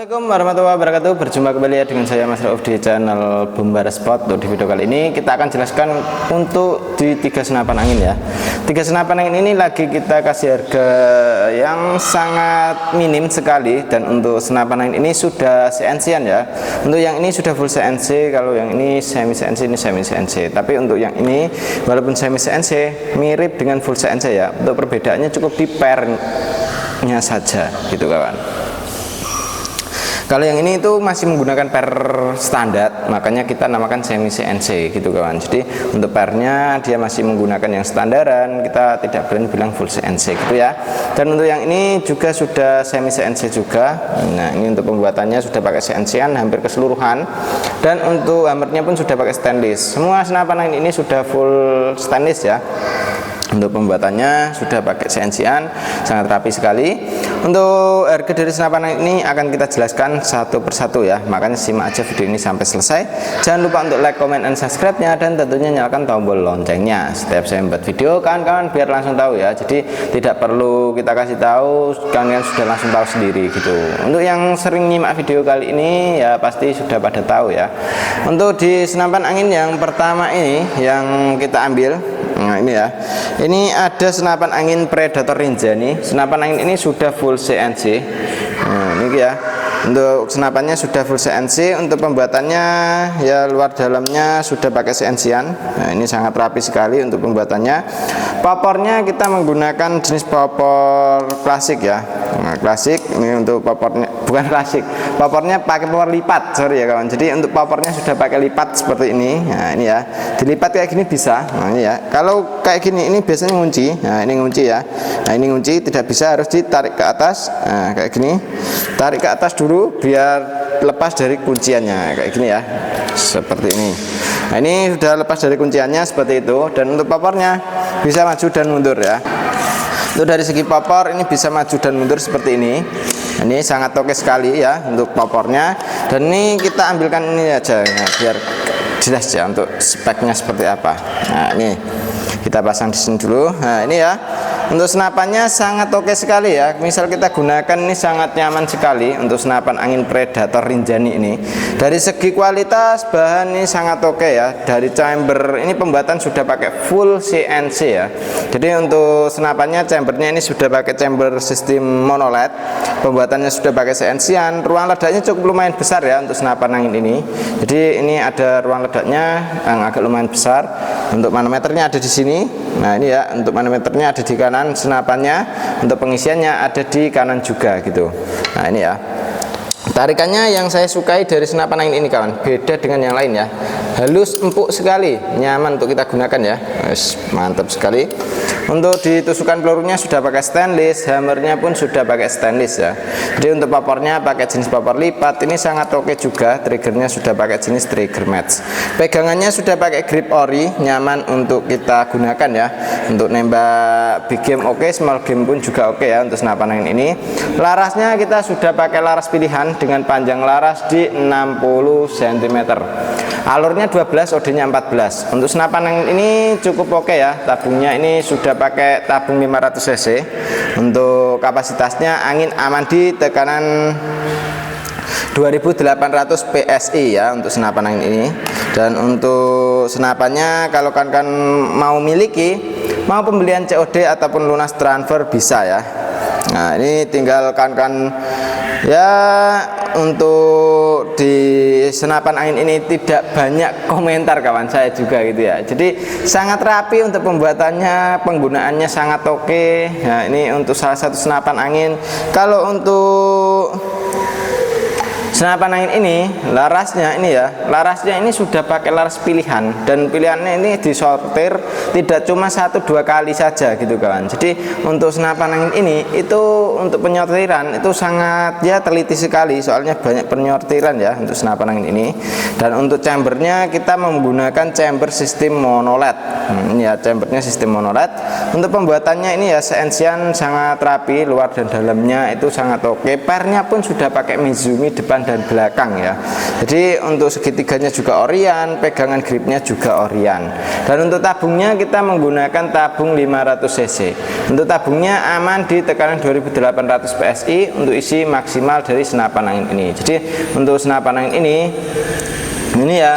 Assalamualaikum warahmatullahi wabarakatuh. Berjumpa kembali ya dengan saya Mas Rauf di channel Bombara Spot. Untuk di video kali ini kita akan jelaskan untuk di 3 senapan angin ya. 3 senapan angin ini lagi kita kasih harga yang sangat minim sekali, dan untuk senapan angin ini sudah CNC-an ya. Untuk yang ini sudah full CNC, kalau yang ini semi CNC, ini semi CNC. Tapi untuk yang ini walaupun semi CNC mirip dengan full CNC ya. Untuk perbedaannya cukup di pairnya saja gitu kawan. Kalau yang ini itu masih menggunakan per standar, makanya kita namakan semi CNC gitu kawan. Jadi untuk pernya dia masih menggunakan yang standaran, kita tidak berani bilang full CNC gitu ya. Dan untuk yang ini juga sudah semi CNC juga. Nah, ini untuk pembuatannya sudah pakai CNC-an hampir keseluruhan. Dan untuk hammernya pun sudah pakai stainless. Semua senapan angin ini sudah full stainless ya. Untuk pembuatannya sudah pakai CNC-an, sangat rapi sekali. Untuk harga dari senapan angin ini akan kita jelaskan satu persatu ya, makanya simak aja video ini sampai selesai. Jangan lupa untuk like, comment, dan subscribe-nya, dan tentunya nyalakan tombol loncengnya setiap saya membuat video, kawan-kawan biar langsung tahu ya. Jadi tidak perlu kita kasih tahu, kalian sudah langsung tahu sendiri gitu. Untuk yang sering nyimak video kali ini ya pasti sudah pada tahu ya. Untuk di senapan angin yang pertama ini yang kita ambil, nah ini ya, ini ada senapan angin Predator Rinjani. Senapan angin ini sudah full CNC. Nah ini ya, untuk senapannya sudah full CNC. Untuk pembuatannya ya luar dalamnya sudah pakai CNC-an. Nah ini sangat rapi sekali untuk pembuatannya. Popornya kita menggunakan jenis popor klasik ya. Nah, klasik ini untuk popornya, bukan klasik, popornya pakai popor lipat, sorry ya kawan. Jadi untuk popornya sudah pakai lipat seperti ini. Nah ini ya, dilipat kayak gini bisa. Nah ini ya, kalau kayak gini ini biasanya ngunci. Nah ini ngunci ya. Nah ini ngunci tidak bisa, harus ditarik ke atas. Nah kayak gini, tarik ke atas dulu biar lepas dari kunciannya kayak gini ya, seperti ini. Nah ini sudah lepas dari kunciannya seperti itu. Dan untuk popornya bisa maju dan mundur ya. Itu dari segi popor ini bisa maju dan mundur seperti ini. Ini sangat oke sekali ya untuk popornya. Dan ini kita ambilkan ini aja ya, biar jelas ya untuk speknya seperti apa. Nah ini kita pasang di sini dulu. Nah ini ya, untuk senapannya sangat oke sekali ya. Misal kita gunakan ini sangat nyaman sekali untuk senapan angin Predator Rinjani ini. Dari segi kualitas bahan ini sangat oke ya. Dari chamber ini pembuatan sudah pakai full CNC ya. Jadi untuk senapannya chambernya ini sudah pakai chamber sistem monoled. Pembuatannya sudah pakai CNC-an. Ruang ledaknya cukup lumayan besar ya untuk senapan angin ini. Jadi ini ada ruang ledaknya yang agak lumayan besar. Untuk manometernya ada di sini. Nah ini ya, untuk manometernya ada di kanan, senapannya untuk pengisiannya ada di kanan juga gitu. Nah ini ya, tarikannya yang saya sukai dari senapan angin ini kawan, beda dengan yang lain ya. Halus, empuk sekali, nyaman untuk kita gunakan ya. Mantap sekali. Untuk ditusukan pelurunya sudah pakai stainless, hammernya pun sudah pakai stainless ya. Jadi untuk popornya pakai jenis popor lipat, ini sangat oke juga. Triggernya sudah pakai jenis trigger match. Pegangannya sudah pakai grip ori, nyaman untuk kita gunakan ya. Untuk nembak big game oke, small game pun juga oke ya untuk senapan angin ini. Larasnya kita sudah pakai laras pilihan dengan panjang laras di 60 cm. Alurnya 12, OD-nya 14. Untuk senapan angin ini cukup oke ya. Tabungnya ini sudah pakai tabung 500 cc. Untuk kapasitasnya angin aman di tekanan 2800 PSI ya untuk senapan angin ini. Dan untuk senapannya kalau kan mau miliki, mau pembelian COD ataupun lunas transfer bisa ya. Nah ini tinggal kan ya. Untuk di senapan angin ini tidak banyak komentar kawan saya juga gitu ya. Jadi sangat rapi untuk pembuatannya, penggunaannya sangat oke. Nah ini untuk salah satu senapan angin. Kalau untuk senapan angin ini larasnya ini ya, larasnya ini sudah pakai laras pilihan, dan pilihannya ini disortir tidak cuma 1-2 kali saja gitu kawan. Jadi untuk senapan angin ini itu untuk penyortiran itu sangat ya teliti sekali, soalnya banyak penyortiran ya untuk senapan angin ini. Dan untuk chambernya kita menggunakan chamber sistem monoled. Ini ya chambernya sistem monoled. Untuk pembuatannya ini ya CNC-an sangat rapi, luar dan dalamnya itu sangat oke. Pernya pun sudah pakai Mizumi depan dan belakang ya. Jadi untuk segitiganya juga orian, pegangan gripnya juga orian. Dan untuk tabungnya kita menggunakan tabung 500 cc. Untuk tabungnya aman di tekanan 2800 PSI untuk isi maksimal dari senapan angin ini. Jadi untuk senapan angin ini ya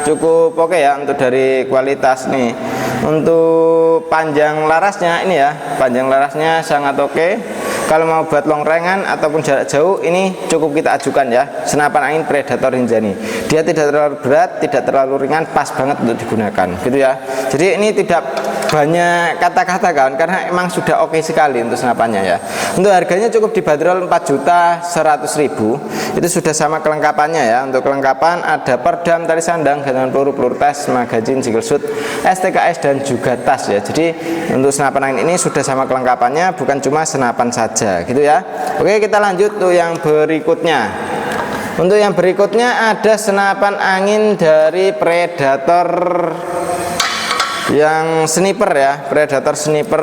cukup oke ya untuk dari kualitas nih. Untuk panjang larasnya ini ya, panjang larasnya sangat oke. Kalau mau buat long range ataupun jarak jauh ini cukup kita ajukan ya, senapan angin Predator Rinjani. Dia tidak terlalu berat, tidak terlalu ringan, pas banget untuk digunakan gitu ya. Jadi ini tidak banyak kata-kata kan, karena emang sudah oke sekali untuk senapannya ya. Untuk harganya cukup dibanderol 4.100.000. Itu sudah sama kelengkapannya ya. Untuk kelengkapan ada perdam, tali sandang, gantungan peluru tes, magazin, single shoot, STKS dan juga tas ya. Jadi untuk senapan angin ini sudah sama kelengkapannya, bukan cuma senapan saja gitu ya. Oke, kita lanjut tuh yang berikutnya. Untuk yang berikutnya ada senapan angin dari Predator yang sniper ya, Predator sniper.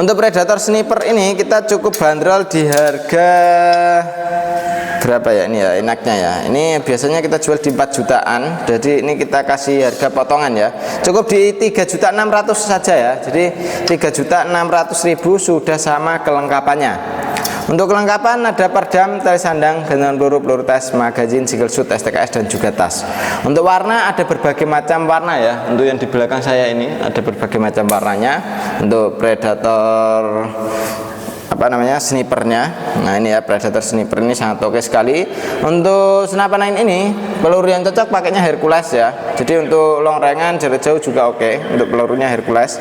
Untuk Predator sniper ini kita cukup bandrol di harga berapa ya ini ya, enaknya ya. Ini biasanya kita jual di 4 jutaan. Jadi ini kita kasih harga potongan ya. Cukup di 3.600.000 saja ya. Jadi 3.600.000 sudah sama kelengkapannya. Untuk kelengkapan ada perdam, tali sandang, gantungan peluru tes, magazin, single shoot, STKS dan juga tas. Untuk warna ada berbagai macam warna ya. Untuk yang di belakang saya ini ada berbagai macam warnanya. Untuk Predator snipernya. Nah ini ya, Predator sniper ini sangat oke sekali. Untuk senapan angin ini peluru yang cocok pakainya Hercules ya. Jadi untuk long range jarak jauh juga oke. Untuk pelurunya Hercules.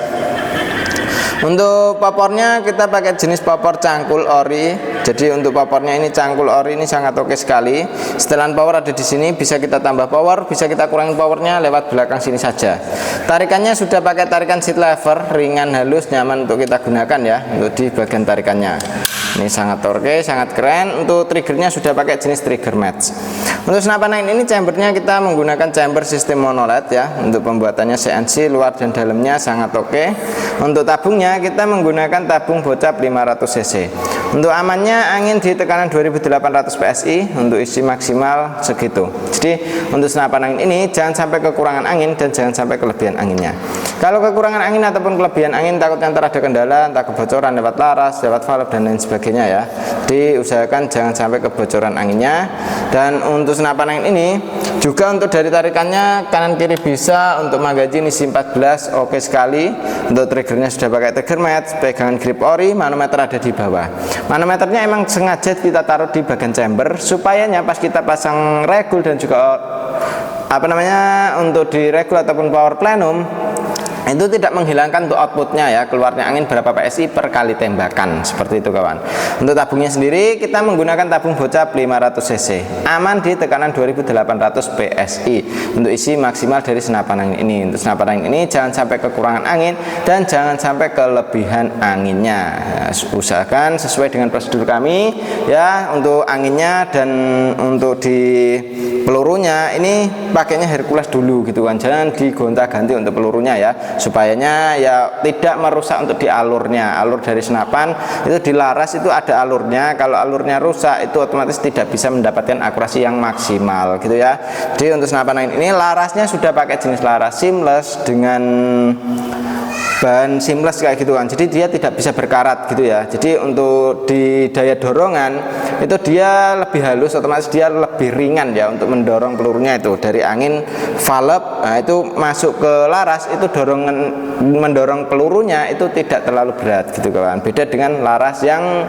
Untuk popornya kita pakai jenis popor cangkul ori. Jadi untuk popornya ini cangkul ori ini sangat oke sekali. Setelan power ada di sini, bisa kita tambah power, bisa kita kurangi powernya lewat belakang sini saja. Tarikannya sudah pakai tarikan seat lever, ringan, halus, nyaman untuk kita gunakan ya. Untuk di bagian tarikannya ini sangat oke, sangat keren. Untuk triggernya sudah pakai jenis trigger match. Untuk senapan angin ini chambernya kita menggunakan chamber sistem monoled ya. Untuk pembuatannya CNC, luar dan dalamnya sangat oke. Untuk tabungnya kita menggunakan tabung bocap 500 cc. Untuk amannya angin di tekanan 2800 PSI untuk isi maksimal segitu. Jadi untuk senapan angin ini jangan sampai kekurangan angin dan jangan sampai kelebihan anginnya. Kalau kekurangan angin ataupun kelebihan angin takutnya ntar ada kendala, entah kebocoran lewat laras, lewat valve dan lain sebagainya ya. Jadi usahakan jangan sampai kebocoran anginnya. Dan untuk senapan angin ini juga untuk dari tarikannya kanan kiri bisa. Untuk magazin isi 14 oke sekali. Untuk triggernya sudah pakai trigger match, pegangan grip ori, manometer ada di bawah. Manometernya emang sengaja kita taruh di bagian chamber supaya pas kita pasang regul dan juga untuk di regul ataupun power plenum itu tidak menghilangkan untuk outputnya ya, keluarnya angin berapa PSI per kali tembakan, seperti itu kawan. Untuk tabungnya sendiri kita menggunakan tabung bocap 500 cc, aman di tekanan 2800 PSI untuk isi maksimal dari senapan angin ini. Untuk senapan angin ini jangan sampai kekurangan angin dan jangan sampai kelebihan anginnya. Usahakan sesuai dengan prosedur kami ya. Untuk anginnya dan untuk di pelurunya ini pakainya Hercules dulu gitu kan, jangan digonta-ganti untuk pelurunya ya, supayanya ya tidak merusak untuk di alurnya. Alur dari senapan itu di laras itu ada alurnya, kalau alurnya rusak itu otomatis tidak bisa mendapatkan akurasi yang maksimal gitu ya. Jadi untuk senapan angin ini larasnya sudah pakai jenis laras seamless dengan bahan seamless kayak gitu kan, jadi dia tidak bisa berkarat gitu ya. Jadi untuk di daya dorongan itu dia lebih halus, otomatis dia lebih ringan ya untuk mendorong pelurunya itu dari angin valve. Nah itu masuk ke laras itu mendorong pelurunya itu tidak terlalu berat gitu kawan, beda dengan laras yang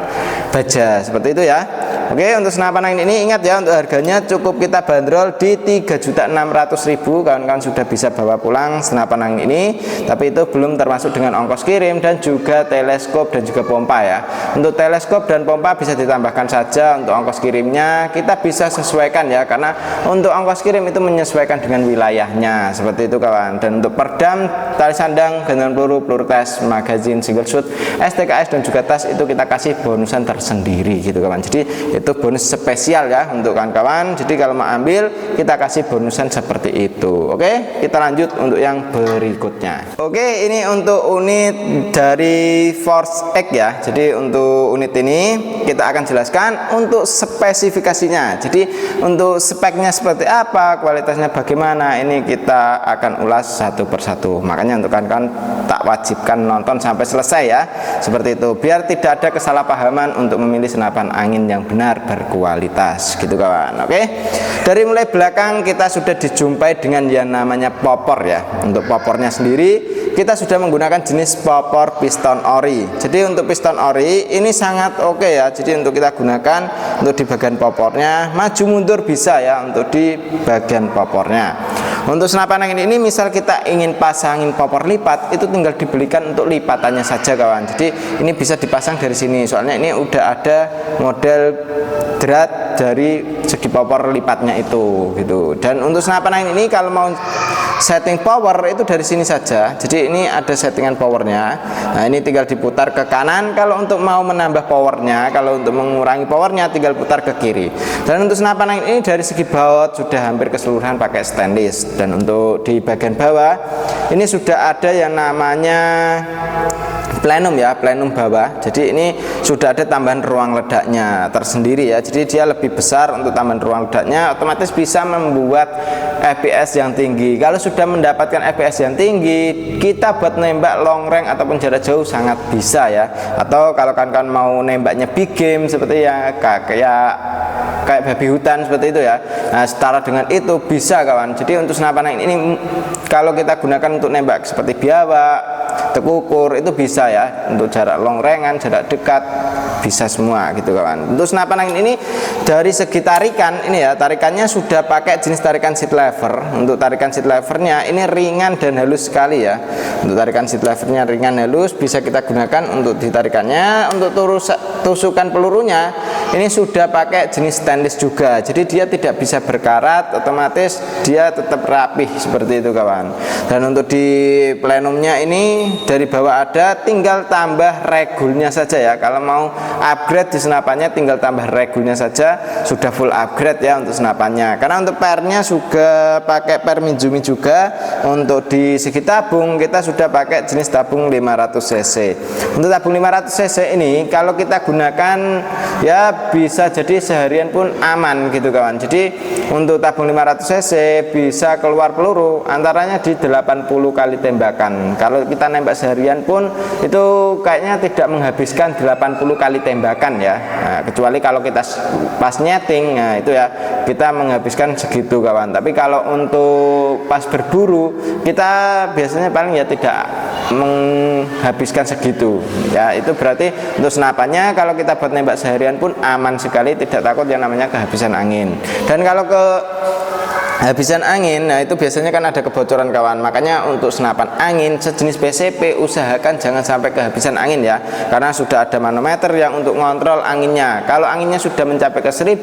baja seperti itu ya. Oke, untuk senapan angin ini ingat ya, untuk harganya cukup kita bandrol di 3.600.000. Kawan-kawan sudah bisa bawa pulang senapan angin ini, tapi itu belum termasuk dengan ongkos kirim dan juga teleskop dan juga pompa ya. Untuk teleskop dan pompa bisa ditambahkan saja, untuk ongkos kirimnya kita bisa sesuaikan ya, karena untuk ongkos kirim itu menyesuaikan dengan wilayahnya seperti itu kawan. Dan untuk perdam, tali sandang, gantungan peluru tes, magazin, single shoot, STKS dan juga tas itu kita kasih bonusan tersendiri gitu kawan. Jadi Itu bonus spesial ya untuk kawan-kawan. Jadi kalau mau ambil, kita kasih bonusan seperti itu. Oke, kita lanjut untuk yang berikutnya. Oke, ini untuk unit dari Force X ya. Jadi untuk unit ini kita akan jelaskan untuk spesifikasinya. Jadi untuk speknya seperti apa, kualitasnya bagaimana, ini kita akan ulas satu persatu. Makanya untuk kawan-kawan tak wajibkan nonton sampai selesai ya. Seperti itu, biar tidak ada kesalahpahaman untuk memilih senapan angin yang benar berkualitas gitu kawan. Oke, dari mulai belakang kita sudah dijumpai dengan yang namanya popor ya. Untuk popornya sendiri kita sudah menggunakan jenis popor piston ori. Jadi untuk piston ori ini sangat oke ya. Jadi untuk kita gunakan untuk di bagian popornya, maju mundur bisa ya untuk di bagian popornya. Untuk senapan angin ini misal kita ingin pasangin popor lipat, itu tinggal dibelikan untuk lipatannya saja kawan. Jadi ini bisa dipasang dari sini, soalnya ini udah ada model drat dari segi popor lipatnya itu gitu. Dan untuk senapan angin ini kalau mau setting power itu dari sini saja. Jadi ini ada settingan powernya. Nah ini tinggal diputar ke kanan. Kalau untuk mau menambah powernya, kalau untuk mengurangi powernya tinggal putar ke kiri. Dan untuk senapan angin ini dari segi baut sudah hampir keseluruhan pakai stainless. Dan untuk di bagian bawah ini sudah ada yang namanya plenum ya, plenum bawah. Jadi ini sudah ada tambahan ruang ledaknya tersendiri ya. Jadi dia lebih besar untuk tambahan ruang ledaknya, otomatis bisa membuat FPS yang tinggi. Kalau sudah mendapatkan FPS yang tinggi, kita buat nembak long range ataupun jarak jauh sangat bisa ya. Atau kalau kawan-kawan mau nembaknya big game seperti yang kayak babi hutan seperti itu ya. Nah, setara dengan itu bisa kawan. Jadi untuk senapan angin ini kalau kita gunakan untuk nembak seperti biawak, tekukur itu bisa ya. Untuk jarak long range, jarak dekat bisa semua gitu kawan. Untuk senapan angin ini dari segi tarikan ini ya, tarikannya sudah pakai jenis tarikan seat lever. Untuk tarikan seat levernya ini ringan dan halus sekali ya. Untuk tarikan seat levernya ringan halus, bisa kita gunakan untuk ditarikannya. Untuk tusukan pelurunya ini sudah pakai jenis stainless juga. Jadi dia tidak bisa berkarat, otomatis dia tetap rapih seperti itu kawan. Dan untuk di plenumnya ini dari bawah ada, tinggal tambah regulnya saja ya. Kalau mau upgrade di senapannya tinggal tambah regulnya saja, sudah full upgrade ya untuk senapannya. Karena untuk pernya juga pakai per Mizumi juga. Untuk di segi tabung kita sudah pakai jenis tabung 500 cc. Untuk tabung 500 cc ini kalau kita gunakan ya bisa jadi seharian pun aman gitu kawan. Jadi untuk tabung 500 cc bisa keluar peluru antaranya di 80 kali tembakan. Kalau kita nembak seharian pun itu kayaknya tidak menghabiskan 80 kali tembakan ya. Nah, kecuali kalau kita pas nyeting, nah itu ya kita menghabiskan segitu kawan. Tapi kalau untuk pas berburu kita biasanya paling ya tidak menghabiskan segitu ya. Itu berarti untuk senapannya kalau kita buat nembak seharian pun aman sekali, tidak takut yang namanya kehabisan angin. Dan kalau kehabisan angin, nah itu biasanya kan ada kebocoran kawan. Makanya untuk senapan angin sejenis PCP usahakan jangan sampai kehabisan angin ya, karena sudah ada manometer yang untuk ngontrol anginnya. Kalau anginnya sudah mencapai ke 1000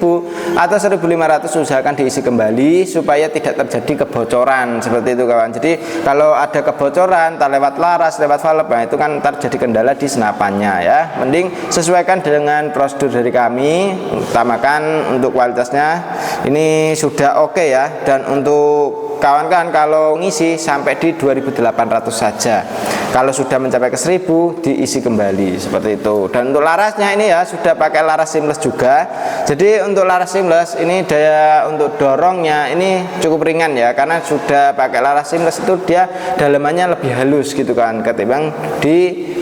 atau 1500 usahakan diisi kembali supaya tidak terjadi kebocoran seperti itu kawan. Jadi kalau ada kebocoran entah lewat laras, lewat valve, nah itu kan terjadi kendala di senapannya ya. Mending sesuaikan dengan prosedur dari kami, utamakan untuk kualitasnya ini sudah oke ya. Dan untuk kawan-kawan kalau ngisi sampai di 2800 saja. Kalau sudah mencapai ke 1000 diisi kembali seperti itu. Dan untuk larasnya ini ya sudah pakai laras seamless juga. Jadi untuk laras seamless ini daya untuk dorongnya ini cukup ringan ya, karena sudah pakai laras seamless itu dia dalamannya lebih halus gitu kan ketimbang di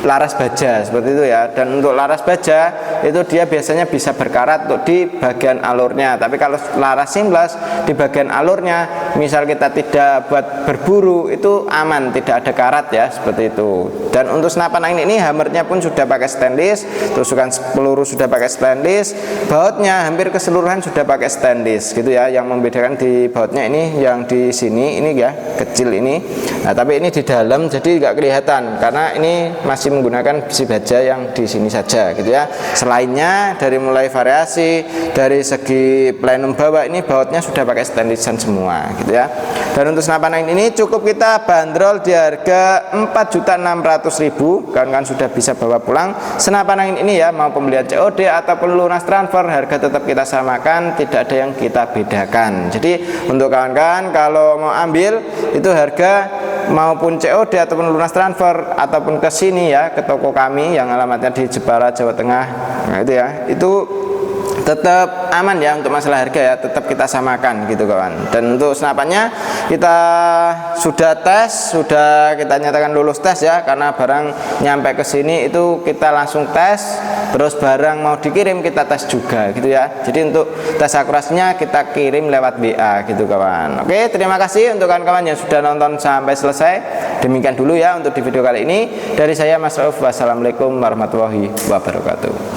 laras baja seperti itu ya. Dan untuk laras baja itu dia biasanya bisa berkarat untuk di bagian alurnya. Tapi kalau laras seamless di bagian alurnya misal kita tidak buat berburu itu aman, tidak ada karat ya seperti itu. Dan untuk senapan angin ini hammernya pun sudah pakai stainless, tusukan peluru sudah pakai stainless, bautnya hampir keseluruhan sudah pakai stainless gitu ya. Yang membedakan di bautnya ini yang di sini ini ya kecil ini. Nah tapi ini di dalam jadi nggak kelihatan karena ini masih menggunakan besi baja yang di sini saja gitu ya. selainnya dari mulai variasi dari segi plenum bawah ini bautnya sudah pakai stainless semua gitu ya. Dan untuk senapan angin ini cukup kita bandrol di harga 4.600.000. Kawan-kawan sudah bisa bawa pulang senapan angin ini ya, mau pembelian COD ataupun lunas transfer, harga tetap kita samakan, tidak ada yang kita bedakan. Jadi untuk kawan-kawan kalau mau ambil itu harga maupun COD ataupun lunas transfer ataupun ke sini ya, ke toko kami yang alamatnya di Jepara, Jawa Tengah. Nah itu ya, itu tetap aman ya untuk masalah harga ya, tetap kita samakan gitu kawan. Dan untuk senapannya kita sudah tes, sudah kita nyatakan lulus tes ya, karena barang nyampe ke sini itu kita langsung tes, terus barang mau dikirim kita tes juga gitu ya. Jadi untuk tes akurasinya kita kirim lewat WA gitu kawan. Oke, terima kasih untuk kawan-kawan yang sudah nonton sampai selesai. Demikian dulu ya untuk di video kali ini dari saya Mas Rauf. Wassalamualaikum warahmatullahi wabarakatuh.